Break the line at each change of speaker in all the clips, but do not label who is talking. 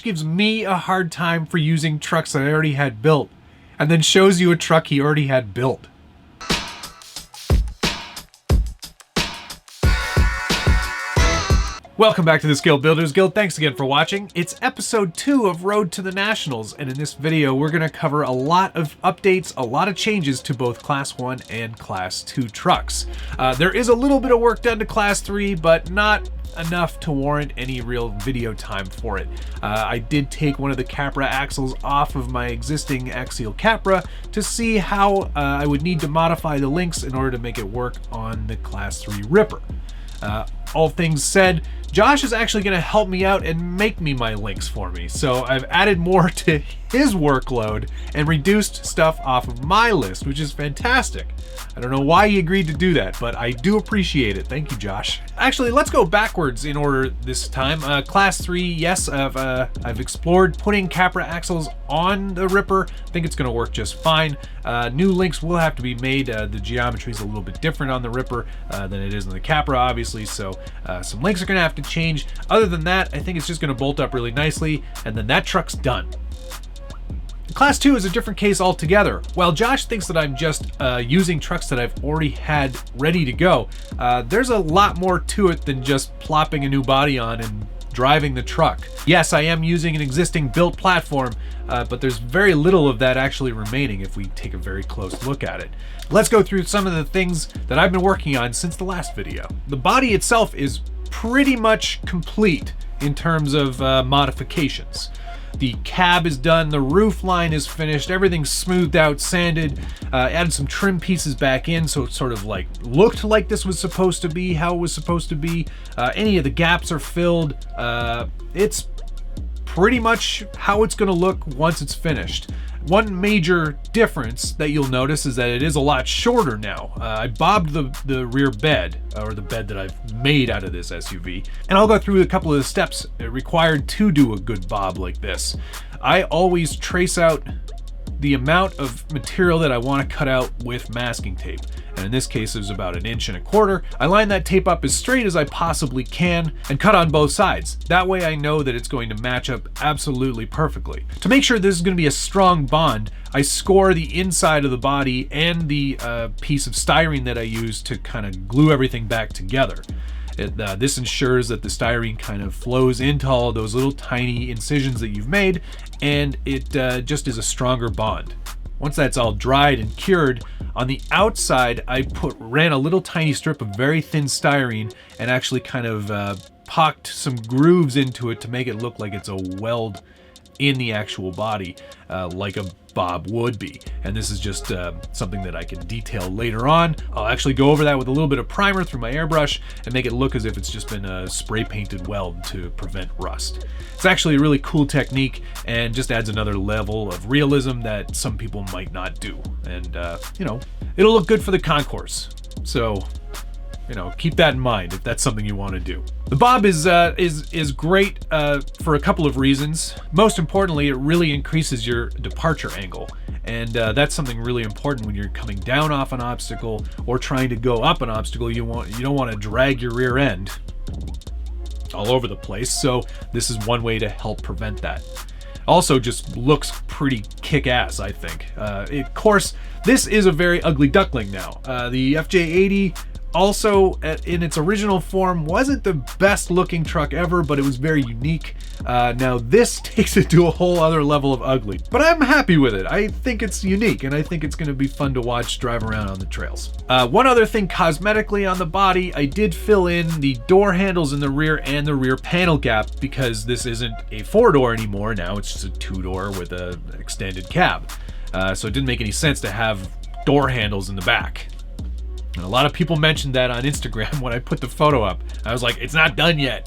Gives me a hard time for using trucks that I already had built, and then shows you a truck he already had built. Welcome back to the Scale Builders Guild. Thanks again for watching. It's episode 2 of Road to the Nationals, and in this video we're going to cover a lot of updates, a lot of changes to both Class 1 and Class 2 trucks. There is a little bit of work done to Class 3, but not enough to warrant any real video time for it. I did take one of the Capra axles off of my existing axial Capra to see how I would need to modify the links in order to make it work on the Class 3 Ripper. All things said, Josh is actually going to help me out and make me my links for me. So I've added more to his workload and reduced stuff off of my list, which is fantastic. I don't know why he agreed to do that, but I do appreciate it. Thank you, Josh. Actually, let's go backwards in order this time. Class 3, yes, I've explored putting Capra axles on the Ripper. I think it's going to work just fine. New links will have to be made. The geometry is a little bit different on the Ripper than it is on the Capra, obviously, so some links are going to have to change. Other than that, I think it's just going to bolt up really nicely, and then that truck's done. Class 2 is a different case altogether. While Josh thinks that I'm just using trucks that I've already had ready to go, there's a lot more to it than just plopping a new body on and driving the truck. Yes, I am using an existing built platform, but there's very little of that actually remaining if we take a very close look at it. Let's go through some of the things that I've been working on since the last video. The body itself is pretty much complete in terms of modifications. The cab is done, the roof line is finished, everything's smoothed out, sanded, added some trim pieces back in so it sort of like looked like this was supposed to be how it was supposed to be. Any of the gaps are filled. It's pretty much how it's gonna look once it's finished. One major difference that you'll notice is that it is a lot shorter now. I bobbed the rear bed, or the bed that I've made out of this SUV, and I'll go through a couple of the steps required to do a good bob like this. I always trace out the amount of material that I want to cut out with masking tape. And in this case, it was about 1.25 inches. I line that tape up as straight as I possibly can and cut on both sides. That way I know that it's going to match up absolutely perfectly. To make sure this is going to be a strong bond, I score the inside of the body and the piece of styrene that I use to kind of glue everything back together. This ensures that the styrene kind of flows into all those little tiny incisions that you've made, and it just is a stronger bond. Once that's all dried and cured, on the outside I ran a little tiny strip of very thin styrene and actually kind of pocked some grooves into it to make it look like it's a weld in the actual body, like a bob would be. And this is just something that I can detail later on. I'll actually go over that with a little bit of primer through my airbrush and make it look as if it's just been a spray painted weld to prevent rust. It's actually a really cool technique and just adds another level of realism that some people might not do. And you know, it'll look good for the concourse. So, you know, keep that in mind if that's something you want to do. The bob is great for a couple of reasons. Most importantly, it really increases your departure angle. And that's something really important when you're coming down off an obstacle or trying to go up an obstacle. You don't want to drag your rear end all over the place. So this is one way to help prevent that. Also just looks pretty kick-ass, I think. Of course, this is a very ugly duckling now. The FJ80 also, in its original form, wasn't the best looking truck ever, but it was very unique. Now this takes it to a whole other level of ugly, but I'm happy with it. I think it's unique, and I think it's gonna be fun to watch drive around on the trails. One other thing cosmetically on the body, I did fill in the door handles in the rear and the rear panel gap because this isn't a 4-door anymore. Now it's just a 2-door with an extended cab. So it didn't make any sense to have door handles in the back. And a lot of people mentioned that on Instagram when I put the photo up. I was like, it's not done yet.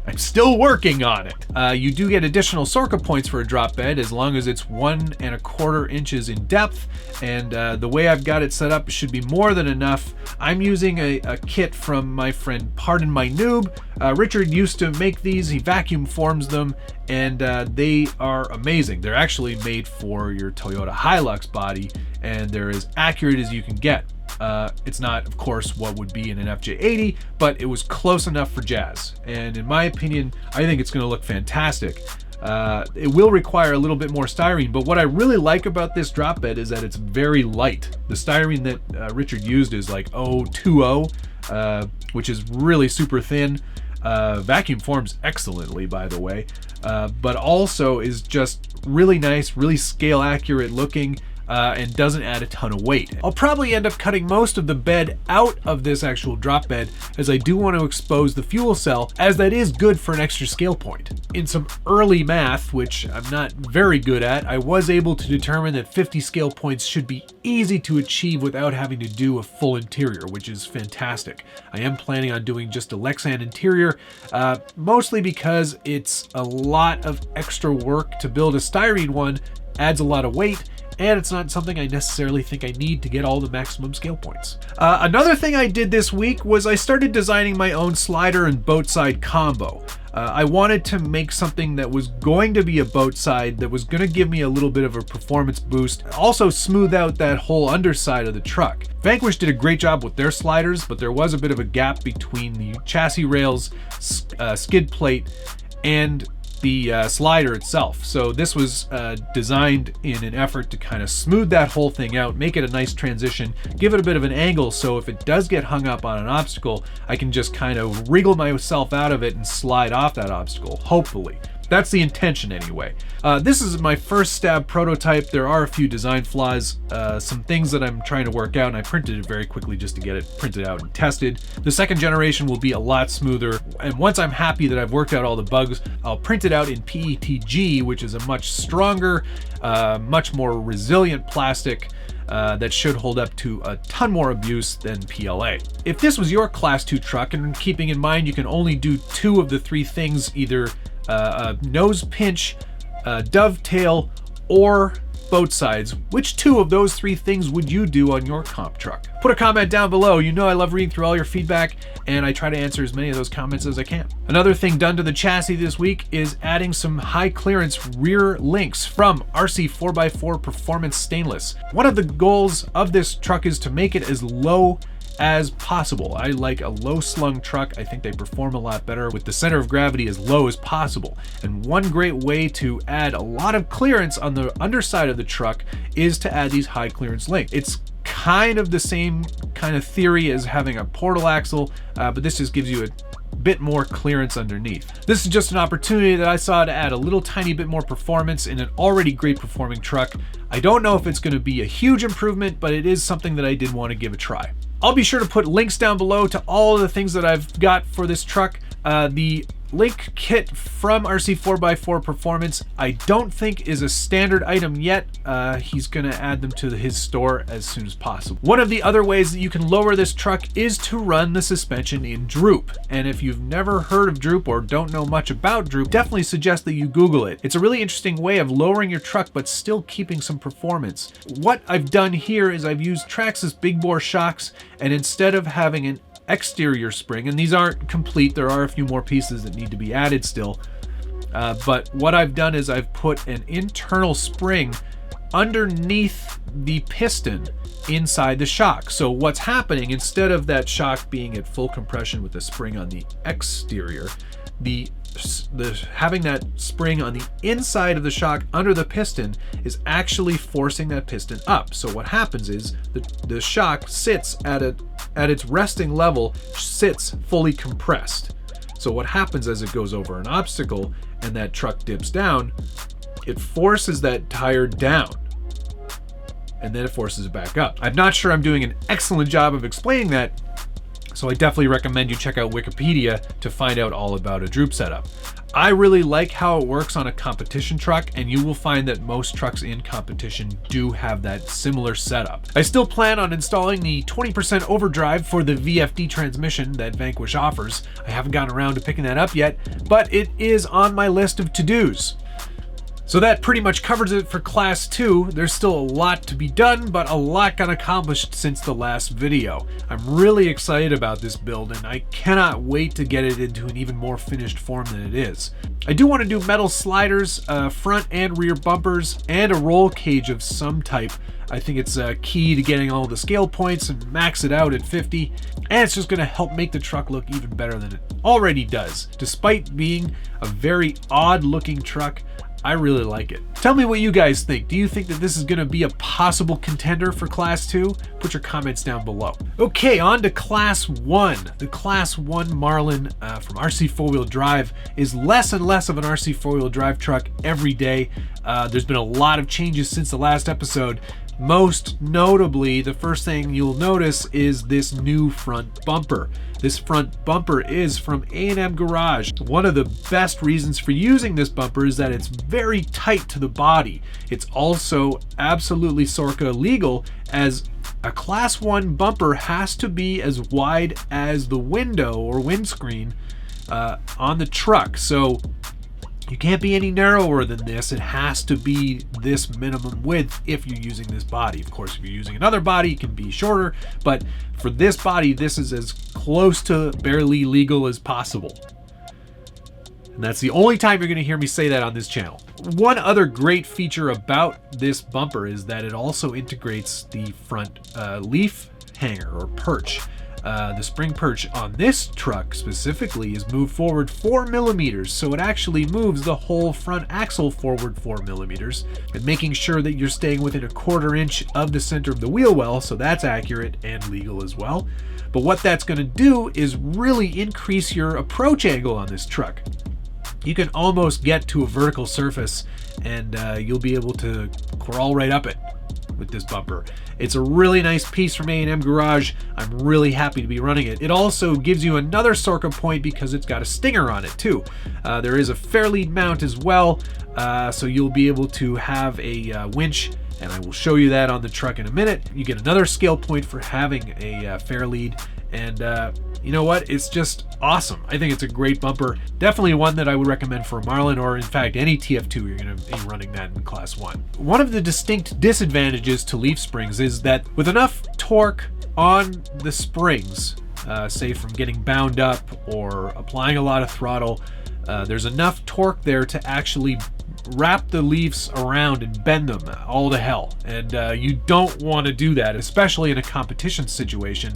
I'm still working on it. You do get additional SORRCA points for a drop bed as long as it's 1.25 inches in depth. And the way I've got it set up should be more than enough. I'm using a kit from my friend Pardon My Noob. Richard used to make these. He vacuum forms them, and they are amazing. They're actually made for your Toyota Hilux body, and they're as accurate as you can get. It's not, of course, what would be in an FJ80, but it was close enough for jazz. And in my opinion, I think it's going to look fantastic. It will require a little bit more styrene, but what I really like about this drop bed is that it's very light. The styrene that Richard used is like 020, which is really super thin. Vacuum forms excellently, by the way, but also is just really nice, really scale accurate looking, and doesn't add a ton of weight. I'll probably end up cutting most of the bed out of this actual drop bed, as I do want to expose the fuel cell, as that is good for an extra scale point. In some early math, which I'm not very good at, I was able to determine that 50 scale points should be easy to achieve without having to do a full interior, which is fantastic. I am planning on doing just a Lexan interior, mostly because it's a lot of extra work to build. A styrene one adds a lot of weight, and it's not something I necessarily think I need to get all the maximum scale points. Another thing I did this week was I started designing my own slider and boat side combo. I wanted to make something that was going to be a boat side, that was going to give me a little bit of a performance boost, also smooth out that whole underside of the truck. Vanquish did a great job with their sliders, but there was a bit of a gap between the chassis rails, skid plate, and the slider itself. So this was designed in an effort to kind of smooth that whole thing out, make it a nice transition, give it a bit of an angle, so if it does get hung up on an obstacle, I can just kind of wriggle myself out of it and slide off that obstacle, hopefully. That's the intention anyway. This is my first stab prototype. There are a few design flaws, some things that I'm trying to work out, and I printed it very quickly just to get it printed out and tested. The second generation will be a lot smoother, and once I'm happy that I've worked out all the bugs, I'll print it out in PETG, which is a much stronger, much more resilient plastic that should hold up to a ton more abuse than PLA. If this was your Class 2 truck, and keeping in mind you can only do 2 of the 3 things, either a nose pinch, dovetail, or boat sides, which 2 of those 3 things would you do on your comp truck? Put a comment down below. You know I love reading through all your feedback, and I try to answer as many of those comments as I can. Another thing done to the chassis this week is adding some high clearance rear links from RC4x4 Performance Stainless. One of the goals of this truck is to make it as low as possible. I like a low slung truck. I think they perform a lot better with the center of gravity as low as possible. And one great way to add a lot of clearance on the underside of the truck is to add these high clearance links. It's kind of the same kind of theory as having a portal axle, but this just gives you a bit more clearance underneath. This is just an opportunity that I saw to add a little tiny bit more performance in an already great performing truck. I don't know if it's going to be a huge improvement, but it is something that I did want to give a try. I'll be sure to put links down below to all of the things that I've got for this truck. The link kit from RC4x4 Performance, I don't think is a standard item yet. He's gonna add them to his store as soon as possible. One of the other ways that you can lower this truck is to run the suspension in droop. And if you've never heard of droop or don't know much about droop, definitely suggest that you Google it. It's a really interesting way of lowering your truck but still keeping some performance. What I've done here is I've used Traxxas big bore shocks, and instead of having an exterior spring, and these aren't complete, there are a few more pieces that need to be added still, but what I've done is I've put an internal spring underneath the piston inside the shock. So what's happening, instead of that shock being at full compression with the spring on the exterior, having that spring on the inside of the shock under the piston is actually forcing that piston up. So what happens is the shock sits at its resting level, sits fully compressed. So what happens as it goes over an obstacle and that truck dips down, it forces that tire down, and then it forces it back up. I'm not sure I'm doing an excellent job of explaining that, so I definitely recommend you check out Wikipedia to find out all about a droop setup. I really like how it works on a competition truck, and you will find that most trucks in competition do have that similar setup. I still plan on installing the 20% overdrive for the VFD transmission that Vanquish offers. I haven't gotten around to picking that up yet, but it is on my list of to-dos. So that pretty much covers it for Class 2. There's still a lot to be done, but a lot got accomplished since the last video. I'm really excited about this build, and I cannot wait to get it into an even more finished form than it is. I do want to do metal sliders, front and rear bumpers, and a roll cage of some type. I think it's key to getting all the scale points and max it out at 50, and it's just going to help make the truck look even better than it already does. Despite being a very odd looking truck, I really like it. Tell me what you guys think. Do you think that this is going to be a possible contender for Class 2? Put your comments down below. Okay, on to Class 1. The Class 1 Marlin from RC4 Drive is less and less of an RC4 Drive truck every day. There's been a lot of changes since the last episode. Most notably, the first thing you'll notice is this new front bumper. This front bumper is from A&M Garage. One of the best reasons for using this bumper is that it's very tight to the body. It's also absolutely SORRCA legal, as a Class 1 bumper has to be as wide as the window or windscreen on the truck. So you can't be any narrower than this. It has to be this minimum width if you're using this body. Of course, if you're using another body, it can be shorter, but for this body, this is as close to barely legal as possible. And that's the only time you're going to hear me say that on this channel. One other great feature about this bumper is that it also integrates the front leaf hanger or perch. The spring perch on this truck specifically is moved forward 4 millimeters, so it actually moves the whole front axle forward 4 millimeters, and making sure that you're staying within a 1/4 inch of the center of the wheel well, so that's accurate and legal as well. But what that's going to do is really increase your approach angle on this truck. You can almost get to a vertical surface, and you'll be able to crawl right up it with this bumper. It's a really nice piece from A&M Garage. I'm really happy to be running it. It also gives you another SORRCA point because it's got a stinger on it too. There is a fair lead mount as well, so you'll be able to have a winch, and I will show you that on the truck in a minute. You get another scale point for having a fair lead, and you know what? It's just awesome. I think it's a great bumper. Definitely one that I would recommend for a Marlin, or in fact any TF2 you're going to be running that in Class 1. One of the distinct disadvantages to leaf springs is that with enough torque on the springs, say from getting bound up or applying a lot of throttle, there's enough torque there to actually wrap the leaves around and bend them all to hell. And you don't want to do that, especially in a competition situation,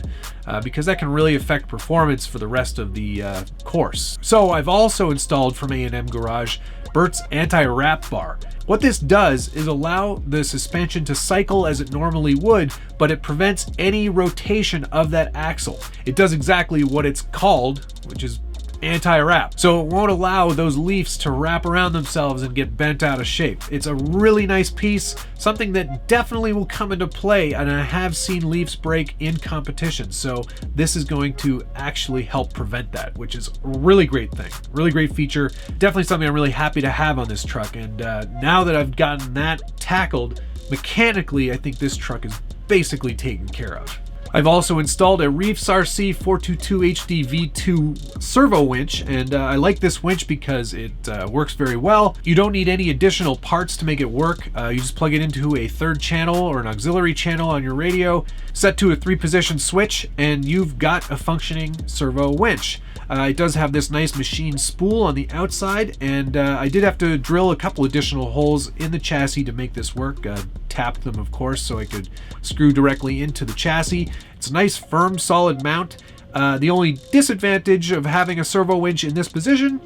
because that can really affect performance for the rest of the course. So I've also installed from A&M Garage Bert's anti-wrap bar. What this does is allow the suspension to cycle as it normally would, but it prevents any rotation of that axle. It does exactly what it's called, which is anti-wrap. So it won't allow those leaves to wrap around themselves and get bent out of shape. It's a really nice piece, something that definitely will come into play, and I have seen leaves break in competition. So this is going to actually help prevent that, which is a really great thing. Really great feature. Definitely something I'm really happy to have on this truck. And now that I've gotten that tackled, mechanically, I think this truck is basically taken care of. I've also installed a Reefs RC4WD V2 servo winch, and I like this winch because it works very well. You don't need any additional parts to make it work. You just plug it into a 3rd channel or an auxiliary channel on your radio, set to a 3-position switch, and you've got a functioning servo winch. It does have this nice machine spool on the outside, and I did have to drill a couple additional holes in the chassis to make this work. Tapped them, of course, so I could screw directly into the chassis. It's a nice, firm, solid mount. The only disadvantage of having a servo winch in this position,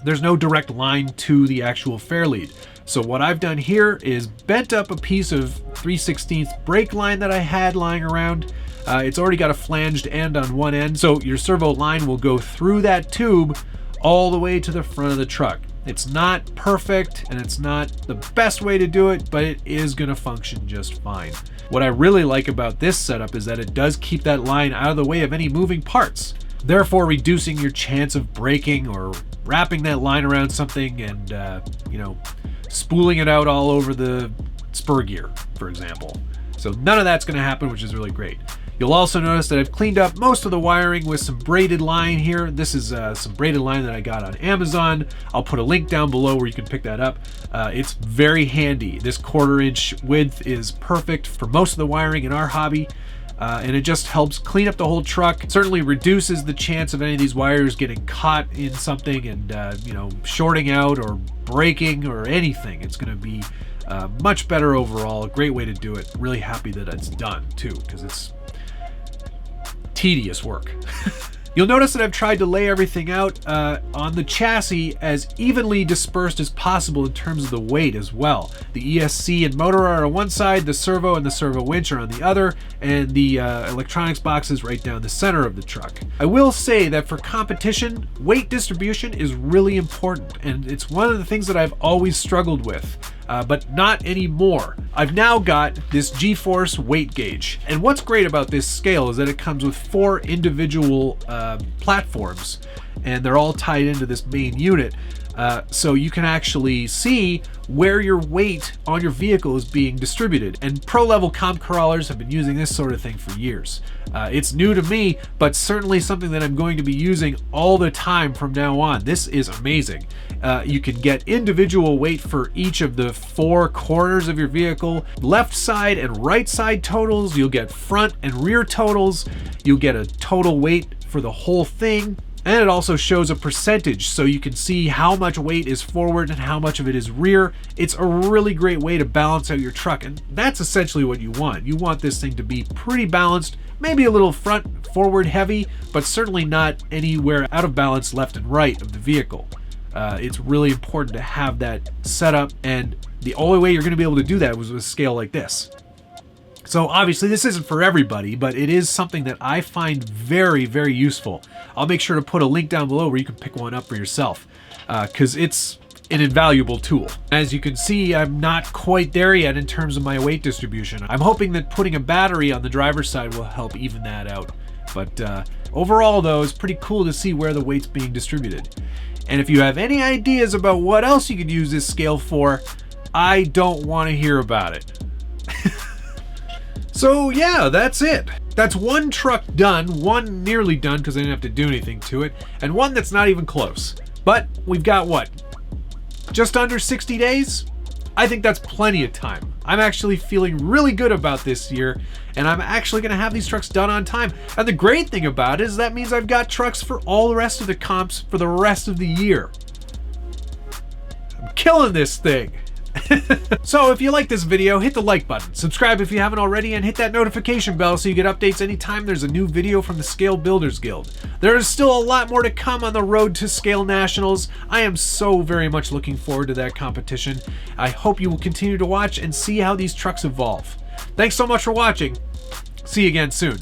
there's no direct line to the actual fair lead. So what I've done here is bent up a piece of 3/16 brake line that I had lying around. It's already got a flanged end on one end, so your servo line will go through that tube all the way to the front of the truck. It's not perfect, and it's not the best way to do it, but it is going to function just fine. What I really like about this setup is that it does keep that line out of the way of any moving parts, therefore reducing your chance of breaking or wrapping that line around something and, you know, spooling it out all over the spur gear, for example. So none of that's going to happen, which is really great. You'll also notice that I've cleaned up most of the wiring with some braided line here. This is some braided line that I got on Amazon. I'll put a link down below where you can pick that up. It's very handy. This 1/4 inch width is perfect for most of the wiring in our hobby. And it just helps clean up the whole truck. Certainly reduces the chance of any of these wires getting caught in something and you know, shorting out or breaking or anything. It's going to be much better overall. A great way to do it. Really happy that it's done too, because it's tedious work. You'll notice that I've tried to lay everything out on the chassis as evenly dispersed as possible in terms of the weight as well. The ESC and motor are on one side, the servo and the servo winch are on the other, and the electronics box is right down the center of the truck. I will say that for competition, weight distribution is really important, and it's one of the things that I've always struggled with. But not anymore. I've now got this G-force weight gauge. And what's great about this scale is that it comes with 4 individual platforms, and they're all tied into this main unit. So you can actually see where your weight on your vehicle is being distributed. And pro-level comp crawlers have been using this sort of thing for years. It's new to me, but certainly something that I'm going to be using all the time from now on. This is amazing. You can get individual weight for each of the 4 corners of your vehicle. Left side and right side totals. You'll get front and rear totals. You'll get a total weight for the whole thing. And it also shows a percentage, so you can see how much weight is forward and how much of it is rear. It's a really great way to balance out your truck, and that's essentially what you want. You want this thing to be pretty balanced, maybe a little front forward heavy, but certainly not anywhere out of balance left and right of the vehicle. It's really important to have that set up, and the only way you're going to be able to do that was with a scale like this. So obviously this isn't for everybody, but it is something that I find very, very useful. I'll make sure to put a link down below where you can pick one up for yourself, because it's an invaluable tool. As you can see, I'm not quite there yet in terms of my weight distribution. I'm hoping that putting a battery on the driver's side will help even that out. But overall though, it's pretty cool to see where the weight's being distributed. And if you have any ideas about what else you could use this scale for, I don't want to hear about it. So yeah, that's it. That's one truck done, one nearly done because I didn't have to do anything to it, and one that's not even close. But we've got what? Just under 60 days? I think that's plenty of time. I'm actually feeling really good about this year, and I'm actually gonna have these trucks done on time. And the great thing about it is that means I've got trucks for all the rest of the comps for the rest of the year. I'm killing this thing. So if you like this video, hit the like button, subscribe if you haven't already, and hit that notification bell so you get updates anytime there's a new video from the Scale Builders Guild. There is still a lot more to come on the road to Scale Nationals. I am so very much looking forward to that competition. I hope you will continue to watch and see how these trucks evolve. Thanks so much for watching. See you again soon.